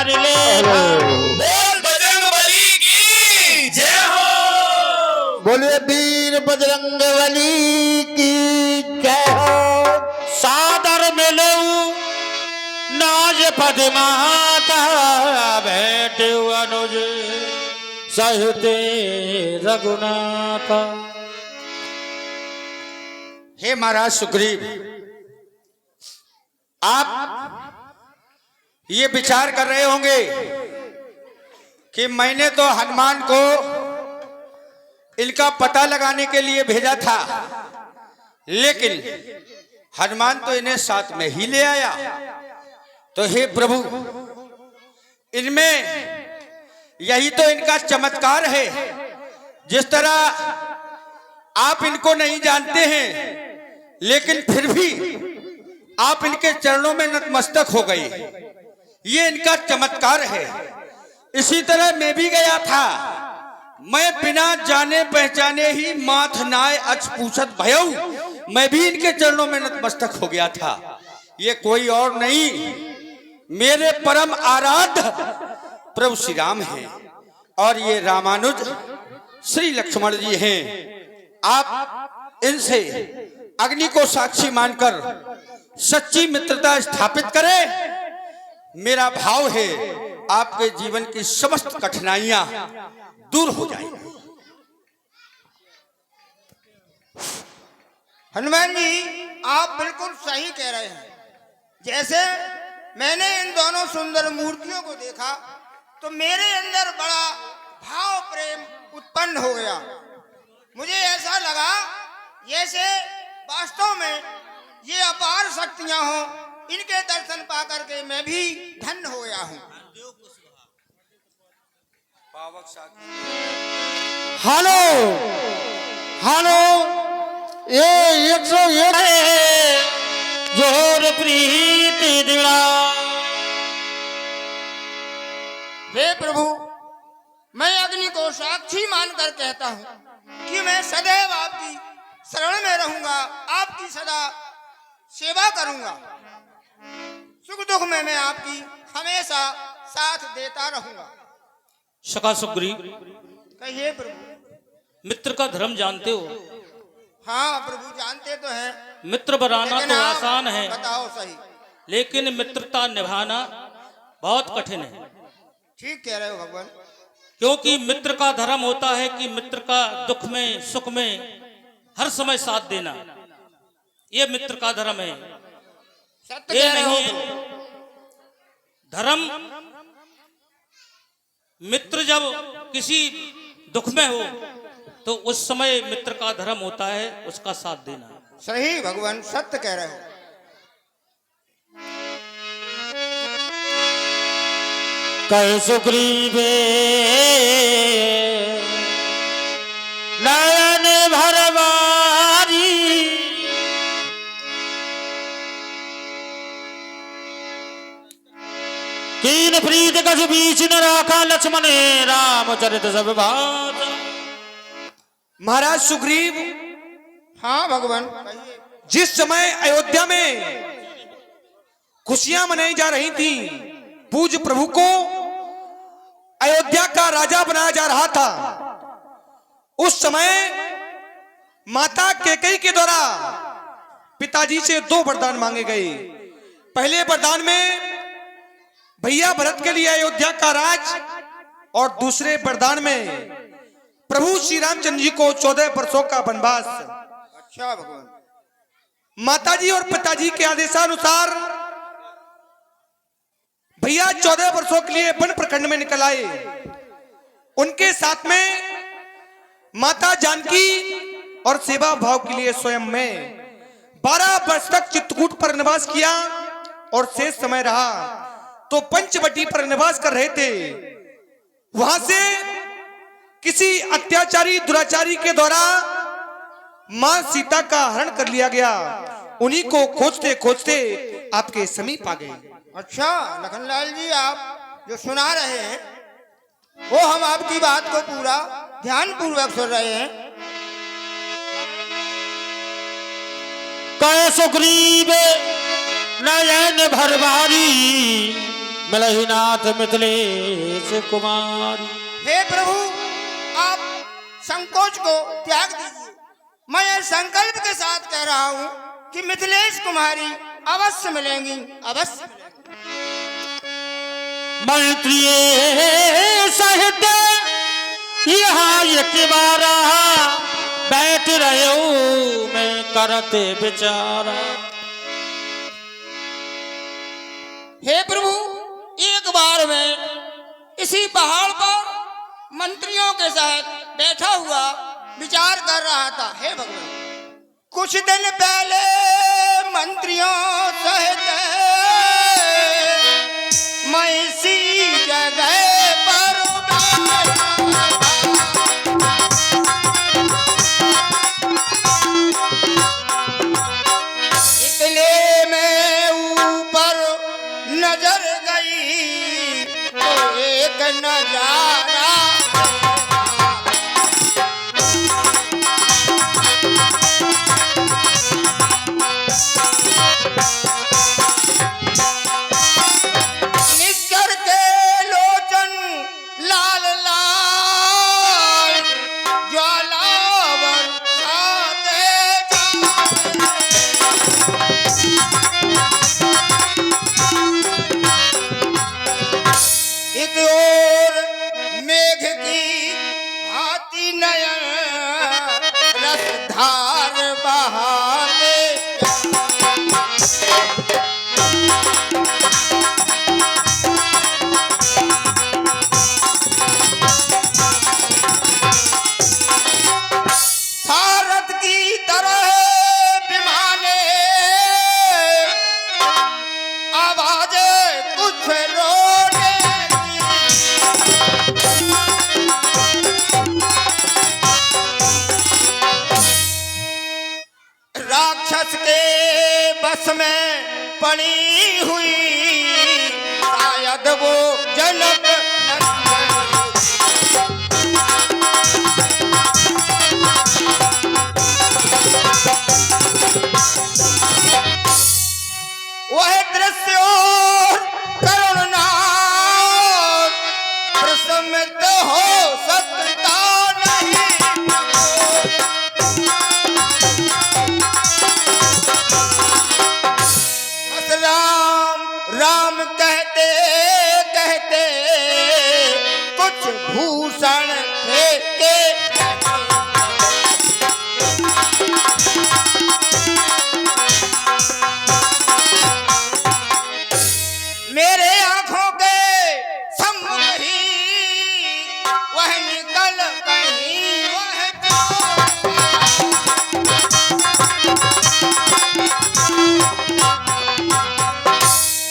कर ले। बोल बजरंगबली की जय हो। बोलिए वीर बजरंगबली की जय हो। सादर मिलो नाज पद माता भेंट अनुज सहिते रघुनाथ। हे महाराज सुग्रीव, आप ये विचार कर रहे होंगे कि मैंने तो हनुमान को इनका पता लगाने के लिए भेजा था, लेकिन हनुमान तो इन्हें साथ में ही ले आया। तो हे प्रभु, इनमें यही तो इनका चमत्कार है। जिस तरह आप इनको नहीं जानते हैं, लेकिन फिर भी आप इनके चरणों में नतमस्तक हो गए, ये इनका चमत्कार है। इसी तरह मैं भी गया था, मैं बिना जाने पहचाने ही माथ नाय अच पूछत भयऊ, मैं भी इनके चरणों में नतमस्तक हो गया था। ये कोई और नहीं, मेरे परम आराध्य प्रभु श्री राम हैं और ये रामानुज श्री लक्ष्मण जी हैं। आप इनसे अग्नि को साक्षी मानकर सच्ची मित्रता स्थापित करें। मेरा भाव है आपके जीवन की समस्त कठिनाइयां दूर हो जाएंगी। हनुमान जी, आप बिल्कुल सही कह रहे हैं। जैसे मैंने इन दोनों सुंदर मूर्तियों को देखा तो मेरे अंदर बड़ा भाव प्रेम उत्पन्न हो गया। मुझे ऐसा लगा जैसे वास्तव में ये अपार शक्तियां हों, इनके दर्शन पा करके मैं भी धन्य हो गया हूँ। हेलो हेलो, ये 101 जोर प्रीति दिला। हे प्रभु, मैं अग्नि को साक्षी मानकर कहता हूँ कि मैं सदैव आपकी शरण में रहूंगा, आपकी सदा सेवा करूंगा। सुख दुख में मैं आपकी हमेशा साथ देता रहूंगा। सखा सुग्रीव, कहिए प्रभु। मित्र का धर्म जानते हो? हाँ प्रभु, जानते तो हैं। मित्र बनाना लेकिन तो आप आसान है, बताओ सही। लेकिन मित्रता निभाना बहुत कठिन है। ठीक कह रहे हो भगवान। क्योंकि मित्र का धर्म होता है कि मित्र का दुख में सुख में हर समय साथ देना, ये मित्र का धर्म है। सत्य ये कह रहे नहीं हो। धर्म, मित्र जब किसी दुख में हो तो उस समय मित्र का धर्म होता है उसका साथ देना। सही भगवान, सत्य कह रहे हो। कह सुग्रीव नयन भरवारी, कीन प्रीत कछ बीच न राखा, लक्ष्मण रामचरित सब भात। महाराज सुग्रीव, हाँ भगवान। जिस समय अयोध्या में खुशियां मनाई जा रही थी, पूज्य प्रभु को अयोध्या का राजा बनाया जा रहा था, उस समय माता कैकेयी के द्वारा पिताजी से 2 वरदान मांगे गए। पहले वरदान में भैया भरत के लिए अयोध्या का राज, और दूसरे वरदान में प्रभु श्री रामचंद्र जी को 14 वर्षों का वनवास। अच्छा भगवान। माताजी और पिताजी के आदेशानुसार भैया 14 वर्षों के लिए वन प्रखंड में निकल आए। उनके साथ में माता जानकी और सेवा भाव के लिए स्वयं में 12 वर्ष तक चित्रकूट पर निवास किया, और शेष समय रहा तो पंचवटी पर निवास कर रहे थे। वहां से किसी अत्याचारी दुराचारी के द्वारा मां सीता का हरण कर लिया गया। उन्हीं को खोजते खोजते आपके समीप आ गए। अच्छा लखनलाल जी, आप जो सुना रहे हैं वो हम आपकी बात को पूरा ध्यान पूर्वक सुन रहे हैं। कह सुग्रीव नयन भरवारी, मिलहि नाथ मिथिलेश कुमार। हे प्रभु, आप संकोच को त्याग दीजिए। मैं यह संकल्प के साथ कह रहा हूँ कि मिथिलेश कुमारी अवश्य मिलेंगी, अवश्य मिलेंगी। मंत्री सहित यहाँ एक बारा बैठ रहे हूँ मैं करते विचारा। हे प्रभु, एक बार मैं इसी पहाड़ पर मंत्रियों के साथ बैठा हुआ विचार कर रहा था। हे भगवान, कुछ दिन पहले मंत्रियों सहित मैं इसी जगह पर इसलिए मैं ऊपर नजर गई तो एक नजारा निश्चर के लोचन लाल लाल ज्वालावर आते एक और मेघ की भांति नयन रसधार बहाते भारत की तरह विमाने आवाजें कुछ रोने की। राक्षस के बस में पड़ी हुई शायद वो जनक वह दृश्य और करुणनाक प्रशमित हो सकता नहीं। बस राम राम कहते कहते कुछ भूषण फेंके मेरे आंखों के सम्मुख ही वह निकल कहीं वह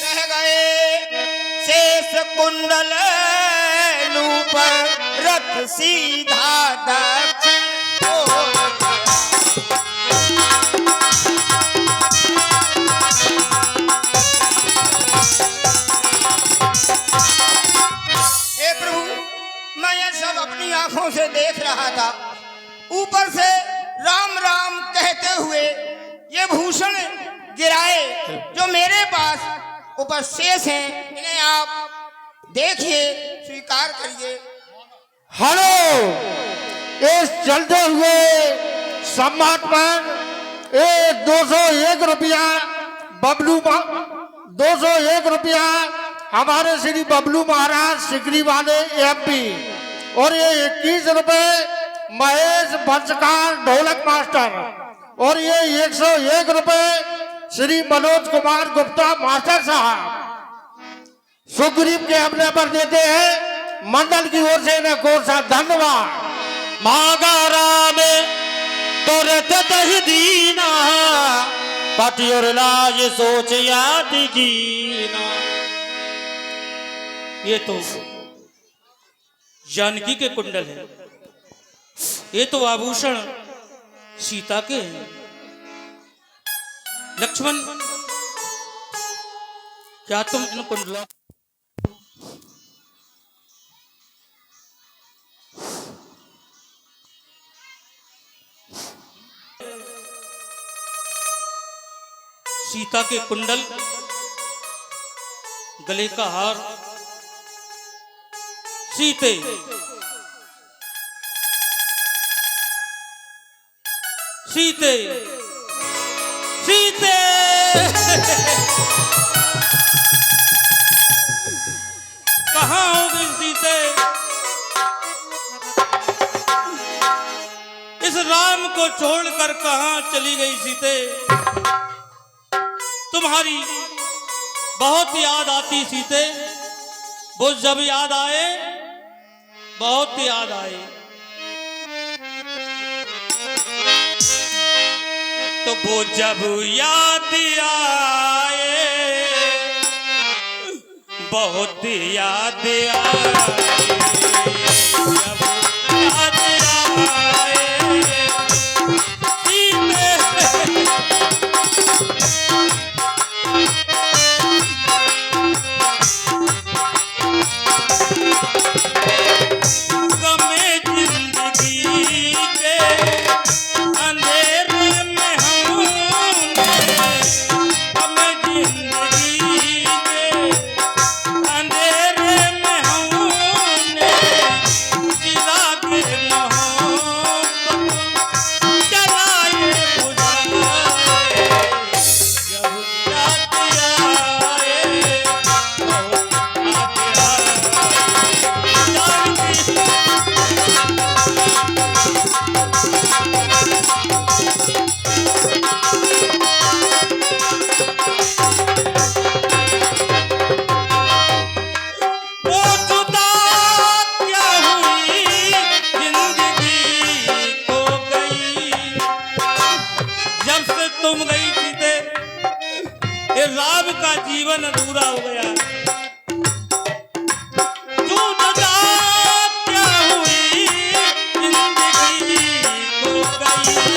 रह गए शेष कुंडल पर रथ सीधा दक्षिण ओर हे प्रभु, मैं यह सब अपनी आंखों से देख रहा था। ऊपर से राम राम कहते हुए ये भूषण गिराए जो मेरे पास उपशेष हैं, इन्हें आप देखिए, स्वीकार करिए। हेलो, इस चलते हुए सम्मान पर 201 रुपया 201 रुपया हमारे श्री बबलू महाराज सिकरी वाले MP, और ये 21 रुपए महेश बंसकार ढोलक मास्टर, और ये 101 रुपए श्री मनोज कुमार गुप्ता मास्टर साहब सुग्रीव के हमले पर देते हैं। मंडल की ओर से इन्हें कोर सा धन्यवाद। मागा राम तुरत ही दीना पतियोर लाज सोच याद कीना। ये तो जानकी के कुंडल है, ये तो आभूषण सीता के हैं। लक्ष्मण, क्या तुम इन कुंडलों सीता के कुंडल गले का हार सीते सीते सीते कहाँ हो गई सीते? इस राम को छोड़कर कहाँ चली गई सीते? तुम्हारी बहुत याद आती सीते, वो जब याद आए बहुत याद आए। तो वो जब याद आए बहुत याद आए, जब याद आए राम का जीवन अधूरा हो गया। तू बता क्या हुई जिंदगी खो गई।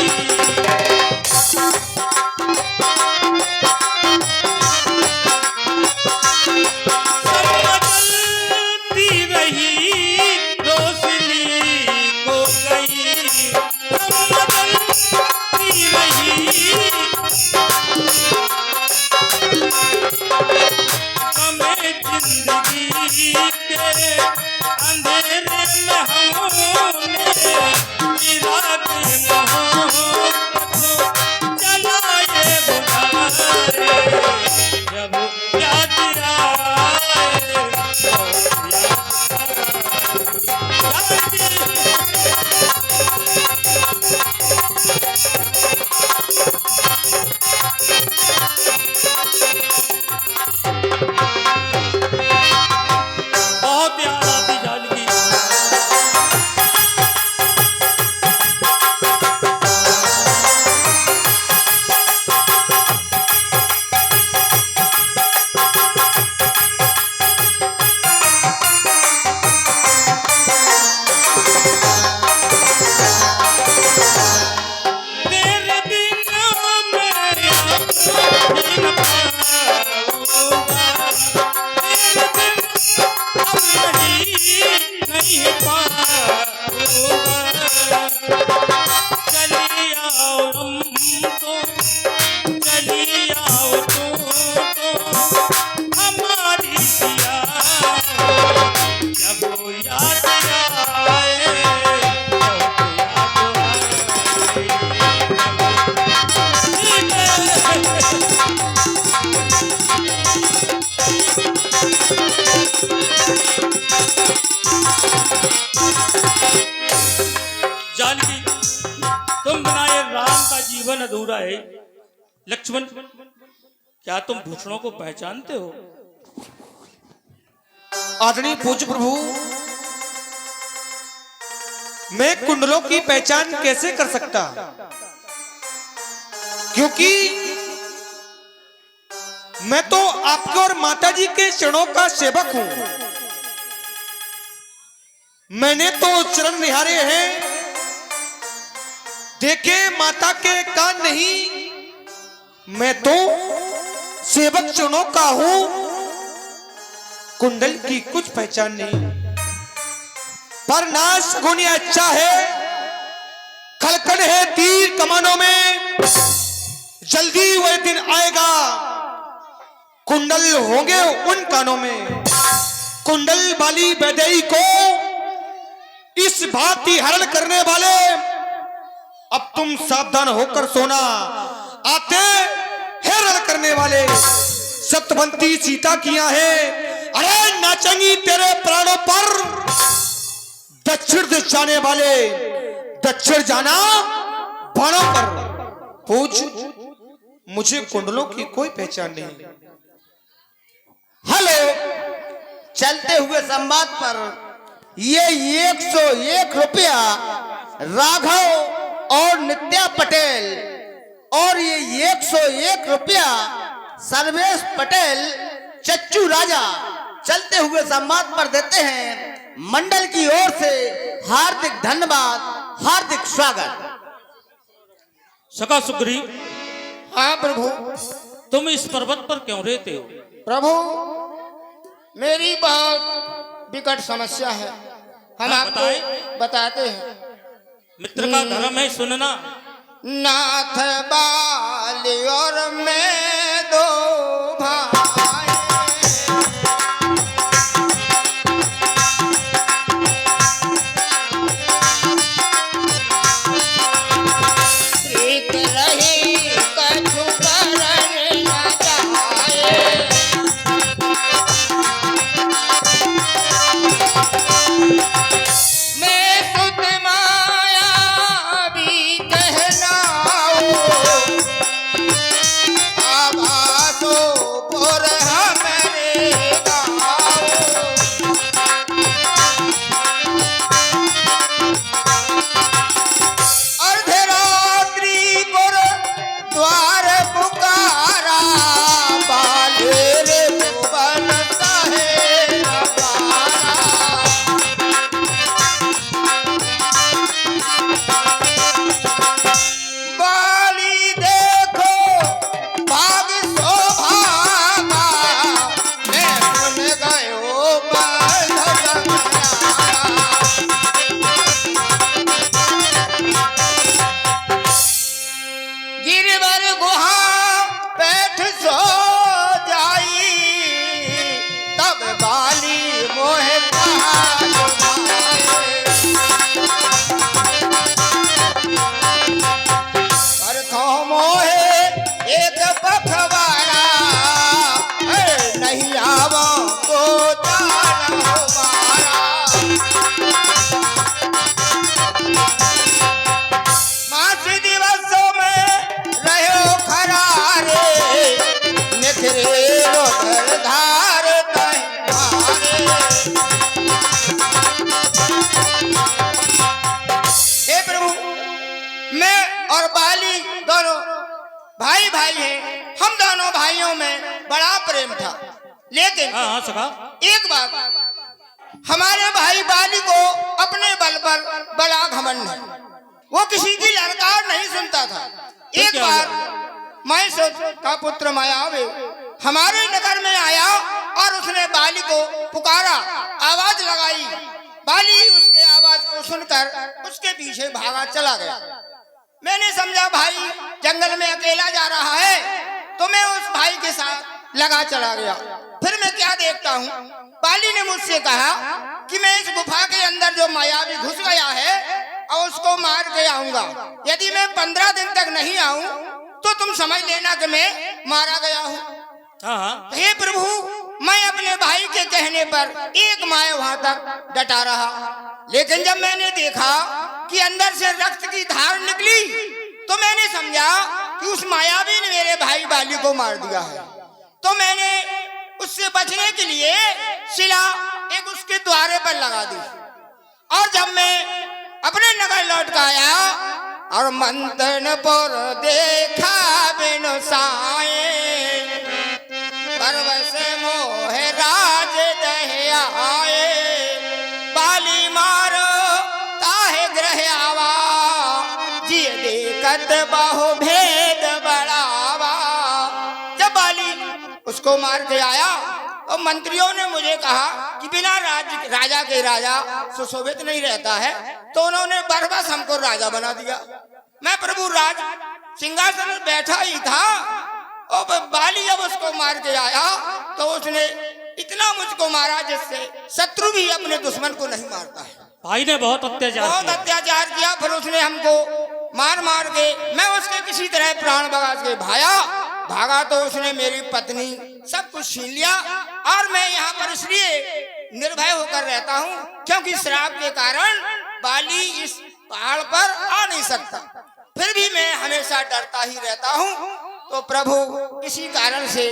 बदलती रही रोशनी खो गई, बदलती रही हमें जिंदगी के अंधेरे में हमने चिराग मोहब्बत जलाए बुझाए, जब याद आए बहुत याद आती जानकी। तेरे बिना मैं जी न पाऊंगा, तेरे बिना अब नहीं पाऊंगा। चली आओ चली आओ तो हमारी सिया, जब वो याद आए जानकी, तुम बिना ये राम का जीवन अधूरा है। लक्ष्मण, क्या तुम भूषणों को पहचानते हो? आदरणीय पूज्य प्रभु, मैं कुंडलों की पहचान कैसे कर सकता, क्योंकि मैं तो आपके और माताजी के चरणों का सेवक हूं। मैंने तो चरण निहारे हैं, देखे माता के कान नहीं। मैं तो सेवक चरणों का हूं, कुंडल की कुछ पहचान नहीं। पर नाश गुनी अच्छा है, खलकन है तीर कमानों में। जल्दी वह दिन आएगा कुंडल होंगे उन कानों में। कुंडल वाली वैदेही को इस भांति हरण करने वाले, अब तुम सावधान होकर सोना। आते हरण करने वाले सत्यवंती सीता किया है। अरे नाचेंगी तेरे प्राणों पर। दक्षिण दिश जाने वाले दक्षिण जाना बाणों पर। पूछ, मुझे कुंडलों की कोई पहचान नहीं। हेलो, चलते हुए संवाद पर ये 101 रुपया राघव और नित्या पटेल, और ये 101 रुपया सर्वेश पटेल चच्चू राजा चलते हुए संवाद पर देते हैं। मंडल की ओर से हार्दिक धन्यवाद, हार्दिक स्वागत। सखा सुग्रीव, हाँ प्रभु। तुम इस पर्वत पर क्यों रहते हो? प्रभु, मेरी बहुत विकट समस्या है, हम हाँ, आपको बताते हैं। मित्र का धर्म है सुनना। नाथ बाली और मैं दो भाई, प्रीत रही कछु करन न जाए। मैं सुत माया भी कहनाऊं, आवाज़ों पर हमरे गाऊं। अर्धरात्रि पर द्वार पुकारा, बालेर भुवन कहे नगारा। बाली देखो भाग शोभागा, मैं सुन गयो बाल गंगा। गिरवर गुहा बैठ सो जाई, तब बाली मोहे कहा लुभाए। पर थो मोहे एक पखवारा, नहीं आवो तो जान हमारा। मास दिवसों में रहो खरारे, निखरे रोधर धार तैयारे। हे प्रभु, मैं और बाली दोनों भाई भाई हैं। हम दोनों भाइयों में बड़ा प्रेम था, लेकिन हाँ हाँ सखा, एक बार हमारे भाई बाली को अपने बल पर बड़ा घमंड है। वो किसी की ललकार नहीं सुनता था। एक क्या बार हुआ? महिषासुर का पुत्र मायावी हमारे नगर में आया और उसने बाली को पुकारा, आवाज लगाई। बाली उसके आवाज को सुनकर उसके पीछे भागा चला गया। मैंने समझा भाई जंगल में अकेला जा रहा है, तो मैं उस भाई के साथ लगा चला गया। फिर मैं क्या देखता हूँ, बाली ने मुझसे कहा कि मैं इस गुफा के अंदर जो मायावी घुस गया है और उसको मार के आऊंगा। यदि मैं 15 दिन तक नहीं आऊं तो तुम समझ लेना कि मैं मारा गया हूँ। हाँ हाँ, हे प्रभु, मैं अपने भाई के कहने पर एक माह वहां तक डटा रहा, लेकिन जब मैंने देखा कि अंदर से रक्त की धार निकली तो मैंने समझा कि उस मायावी ने मेरे भाई बाली को मार दिया है। तो मैंने उससे बचने के लिए शिला एक उसके द्वारे पर लगा दी, और जब मैं अपने नगर लौट कर आया और मंथन पर देखा बिनु साए, परवश मोह राज दह आए। बाली मारो ताहे ग्रह आवा, जिय देखत बहु भेद बढ़ावा। जब बाली उसको मार के आया तो मंत्रियों ने मुझे कहा कि बिना राजा के राजा सुशोभित नहीं रहता है, तो उन्होंने बरबस हमको राजा बना दिया। मैं प्रभु राज सिंहासन पर बैठा ही था और बाली जब उसको मार के आया तो उसने इतना मुझको मारा जिससे शत्रु भी अपने दुश्मन को नहीं मारता है। भाई ने बहुत अत्याचार बहुत किया। अत्याचार किया, फिर उसने हमको मार मार के, मैं उसके किसी तरह प्राण बगा के भागा तो उसने मेरी पत्नी सब कुछ छीन लिया। और मैं यहाँ पर इसलिए निर्भय होकर रहता हूँ क्योंकि श्राप के कारण बाली इस पहाड़ पर आ नहीं सकता, फिर भी मैं हमेशा डरता ही रहता हूँ। तो प्रभु इसी कारण से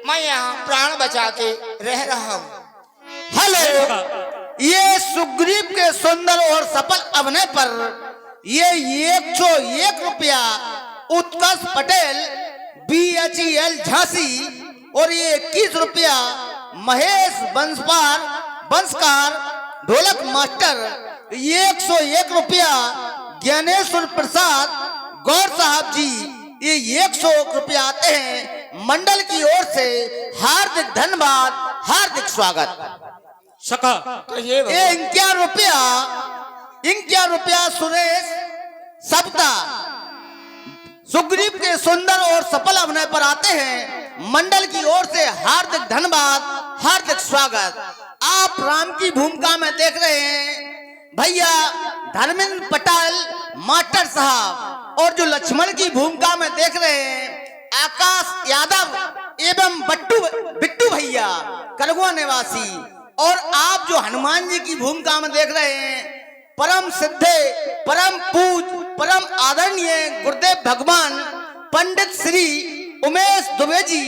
मैं यहाँ प्राण बचा के रह रहा हूँ। हेलो, ये सुग्रीव के सुंदर और सफल अभिनय पर ये 101 रुपया उत्कर्ष पटेल BHEL झांसी और ये 21 रुपया महेश बंसकार ढोलक मास्टर, 101 रुपया ज्ञानेश्वर प्रसाद गौर साहब जी, ये 101 रुपया आते हैं मंडल की ओर से। हार्दिक धन्यवाद, हार्दिक स्वागत। सखा कहिए ये 51 रुपया सुरेश सप्ता सुग्रीव के सुंदर और सफल अभिनय पर आते हैं मंडल की ओर से। हार्दिक धन्यवाद, हार्दिक स्वागत। आप राम की भूमिका में देख रहे हैं भैया धर्मेंद्र पटेल मास्टर साहब, और जो लक्ष्मण की भूमिका में देख रहे हैं आकाश यादव एवं बिट्टू भैया करगुआ निवासी, और आप जो हनुमान जी की भूमिका में देख रहे हैं परम सिद्धे परम पूज परम आदरणीय गुरुदेव भगवान पंडित श्री उमेश दुबे जी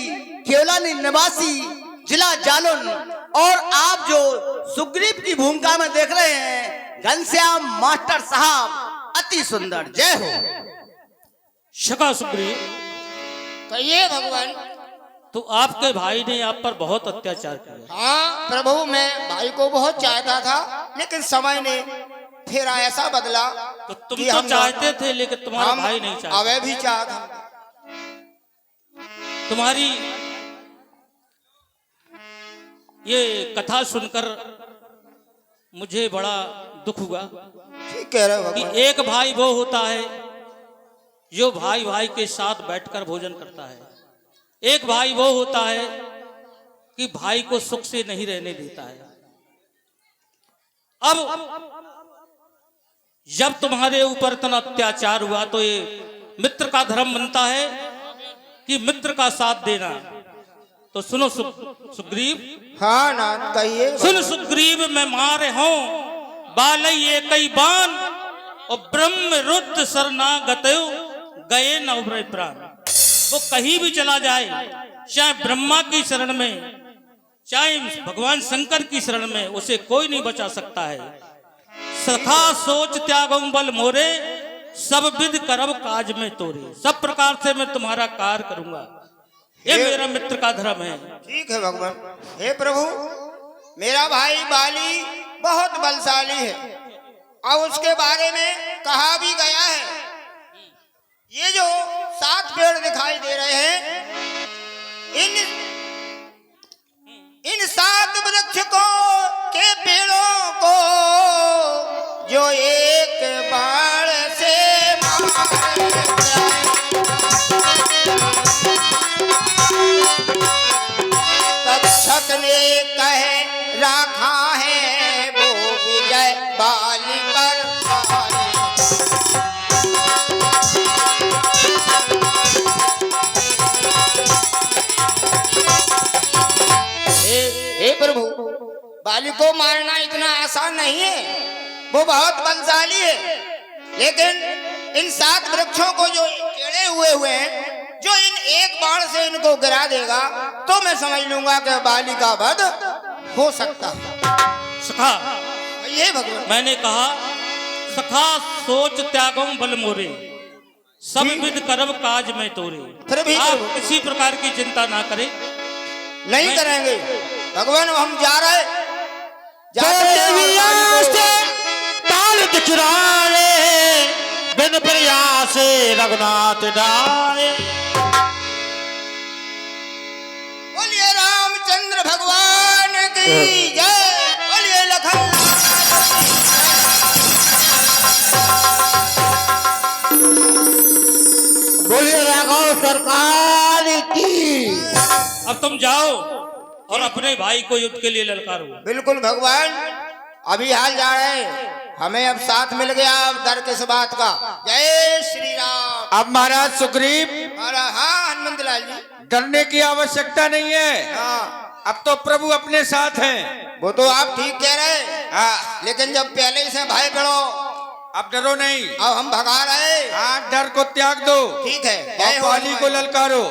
केवलानी निवासी जिला जालौन, और आप जो सुग्रीव की भूमिका में देख रहे हैं घनश्याम मास्टर साहब, अति सुंदर। जय हो। सखा सुग्रीव, कहिए भगवान। तो आपके भाई ने आप पर बहुत अत्याचार किया। हाँ प्रभु, मैं भाई को बहुत चाहता था लेकिन समय ने फिर ऐसा बदला तो तुम कि तो हम चाहते थे लेकिन तुम्हारा भाई नहीं चाहता। अवे भी चाहता। तुम्हारी ये कथा सुनकर मुझे बड़ा दुख हुआ ठीक कह रहे हो कि भगवान। एक भाई वो होता है जो भाई भाई के साथ बैठकर भोजन करता है, एक भाई वो होता है कि भाई को सुख से नहीं रहने देता है। अब जब तुम्हारे ऊपर इतना अत्याचार हुआ तो ये मित्र का धर्म बनता है कि मित्र का साथ देना। तो सुनो सुग्रीव, हाँ ना कहिए। सुन सुग्रीव, मैं मारे हूं बालई ये कई बान और ब्रह्म रुद्र शरणागत गए न उभरे प्राण। वो कहीं भी चला जाए, चाहे ब्रह्मा की शरण में चाहे भगवान शंकर की शरण में, उसे कोई नहीं बचा सकता है। सखा सोच त्यागम बल मोरे सब विध करब काज में तोरे। सब प्रकार से मैं तुम्हारा कार्य करूंगा, ये मेरा मित्र का धर्म है। ठीक है भगवान। हे प्रभु, मेरा भाई बाली बहुत बलशाली है और उसके बारे में कहा भी गया है। ये जो 7 पेड़ दिखाई दे रहे हैं, इन 7 वृक्ष को के पेड़ों को जो एक बाण से तक्षक ने कह रखा है वो विजय बाली पर हे प्रभु, बाली को मारना इतना आसान नहीं है, वो बहुत बलशाली है। लेकिन इन 7 वृक्षों को जो टेढ़े हुए हैं, जो इन एक बाण से इनको गिरा देगा तो मैं समझ लूंगा कि बाली का वध हो सकता है। सखा, ये भगवान, मैंने कहा सखा सोच त्यागम बल मोरे सब विध करब काज में तोरे। फिर भी आप किसी प्रकार की चिंता ना करें, नहीं करेंगे भगवान। हम जा रहे ताल चुराए बिन प्रयास रघुनाथ डारे। बोलिए रामचंद्र भगवान की जय, बोलिए लखन। बोलिए राघव सरकार की अब तुम जाओ और अपने भाई को युद्ध के लिए ललकारो। बिल्कुल भगवान, अभी हाल जा रहे हैं, हमें अब साथ मिल गया, अब डर किस बात का। जय श्री राम। अब महाराज सुग्रीव, हाँ हनुमंत लाल जी, डरने की आवश्यकता नहीं है। हाँ अब तो प्रभु अपने साथ हैं। वो तो आप ठीक कह रहे हैं, हाँ, लेकिन जब पहले से भय करो, अब डरो नहीं। अब हम भगा रहे। हाँ, डर को त्याग दो ठीक है, और जय हो पाली को हनुमान। ललकारो।